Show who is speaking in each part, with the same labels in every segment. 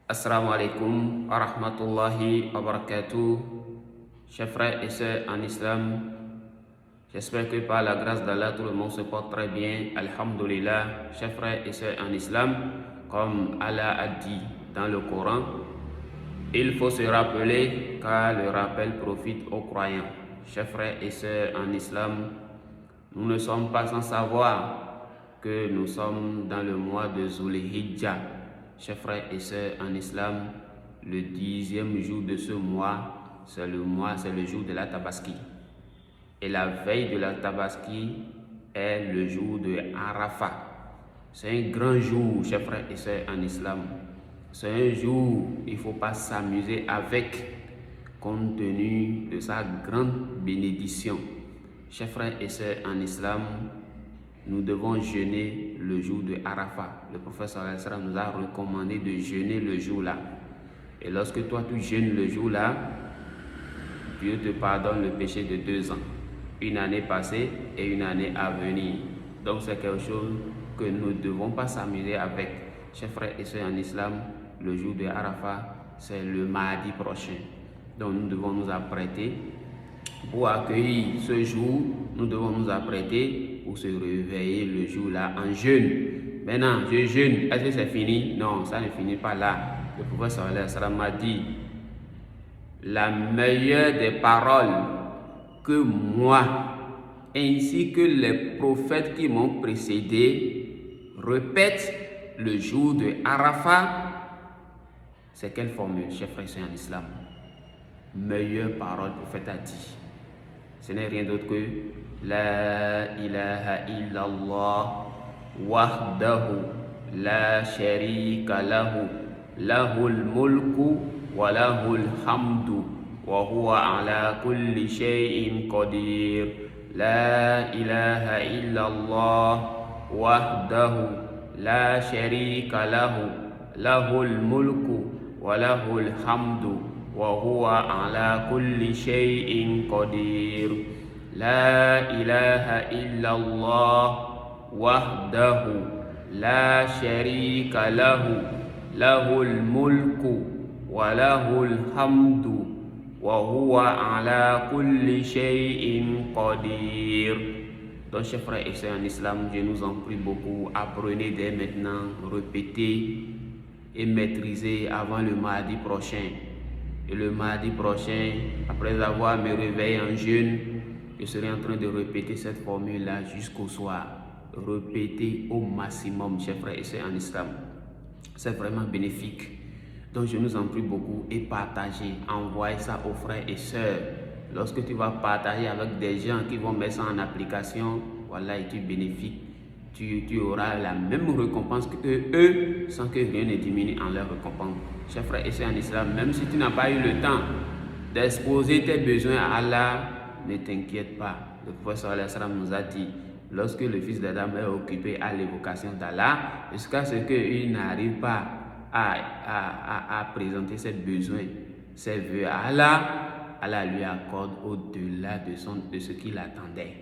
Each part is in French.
Speaker 1: Assalamu alaikum wa rahmatullahi wa barakatuh. Chers frères et sœurs en islam, j'espère que par la grâce d'Allah, tout le monde se porte très bien. Alhamdulillah. Chers frères et sœurs en islam, comme Allah a dit dans le Coran, il faut se rappeler car le rappel profite aux croyants. Chers frères et sœurs en islam, nous ne sommes pas sans savoir que nous sommes dans le mois de Zulhijjah. Chers frères et sœurs en islam, le 10e jour de ce mois, c'est le jour de la Tabaski. Et la veille de la Tabaski est le jour de Arafat. C'est un grand jour, chers frères et sœurs en islam. C'est un jour, il ne faut pas s'amuser avec, compte tenu de sa grande bénédiction. Chers frères et sœurs en islam, nous devons jeûner le jour de Arafat. Le prophète sallallahu alayhi wa sallam nous a recommandé de jeûner le jour-là. Et lorsque toi tu jeûnes le jour-là, Dieu te pardonne le péché de 2 ans. Une année passée et une année à venir. Donc c'est quelque chose que nous ne devons pas s'amuser avec. Chers frères et sœurs en islam, le jour de Arafat, c'est le mardi prochain. Donc nous devons nous apprêter pour accueillir ce jour. Nous devons nous apprêter pour se réveiller le jour-là en jeûne. Maintenant, je jeûne, est-ce que c'est fini? Non, ça ne finit pas là. Le prophète sallallahu alayhi wa sallam m'a dit, la meilleure des paroles que moi, ainsi que les prophètes qui m'ont précédé, répètent le jour de Arafat, c'est quelle formule, chers frères et sœurs en islam? Meilleure parole, le prophète a dit. Ce n'est rien d'autre que La ilaha illallah wahdahu la sharika lahu lahul mulku wa lahul hamdu wa huwa ala kulli shay'in qadir. La ilaha illallah wahdahu la sharika lahu lahul mulku wa lahul hamdu wa huwa ala kulli shay'in qadir. La ilaha illallah wahdahu la sharika lahu lahul mulku wa lahul hamdu wa huwa ala kulli shay'in qadir. Donc chers frères et sœurs en islam, je nous en prie beaucoup, apprenez dès maintenant, répétez et maîtrisez avant le mardi prochain. Et le mardi prochain, après avoir me réveillé en jeûne, je serai en train de répéter cette formule-là jusqu'au soir. Répétez au maximum, chers frères et sœurs en islam. C'est vraiment bénéfique. Donc je nous en prie beaucoup et partagez, envoyez ça aux frères et sœurs. Lorsque tu vas partager avec des gens qui vont mettre ça en application, voilà, et tu bénéfiques. Tu auras la même récompense que eux, sans que rien ne diminue en leur récompense. Chers frères et sœurs en islam, même si tu n'as pas eu le temps d'exposer tes besoins à Allah, ne t'inquiète pas. Le prophète sallallahu alayhi wa sallam nous a dit, lorsque le fils d'Adam est occupé à l'évocation d'Allah, jusqu'à ce qu'il n'arrive pas à présenter ses besoins, ses vœux à Allah, Allah lui accorde au-delà de ce qu'il attendait.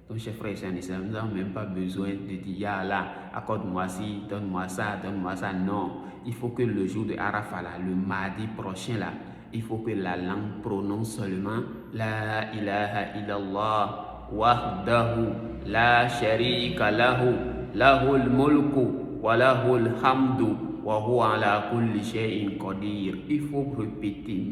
Speaker 1: Donc, chers frères et sœurs en islam, nous n'avons même pas besoin de dire, Ya Allah, accorde-moi ci, donne-moi ça, donne-moi ça. Non, il faut que le jour de Arafat, là, le mardi prochain, là, il faut que la langue prononce seulement La ilaha illallah wahdahu la sharika lahu lahul mulku wa lahul hamdu wa huwa ala kulli shay'in qadir. Il faut répéter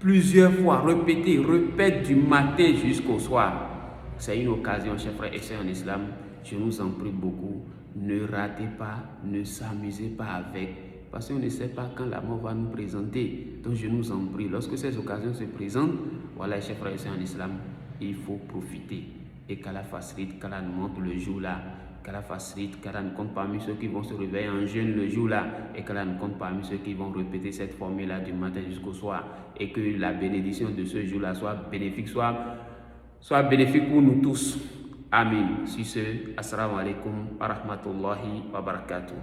Speaker 1: plusieurs fois, répète du matin jusqu'au soir. C'est une occasion, chers frères et sœurs en islam, je nous en prie beaucoup, ne ratez pas, ne s'amusez pas avec, parce qu'on ne sait pas quand la mort va nous présenter. Donc je nous en prie, lorsque ces occasions se présentent, voilà, chers frères et sœurs en islam, il faut profiter. Et qu'Allah facilite, qu'Allah nous montre le jour là, qu'Allah facilite, qu'Allah nous compte parmi ceux qui vont se réveiller en jeûne le jour là, et qu'Allah nous compte parmi ceux qui vont répéter cette formule là du matin jusqu'au soir, et que la bénédiction de ce jour là soit bénéfique, soit bénéfique pour nous tous. Amin. Sur ce, assalamu alaikum wa rahmatullahi wa barakatuh.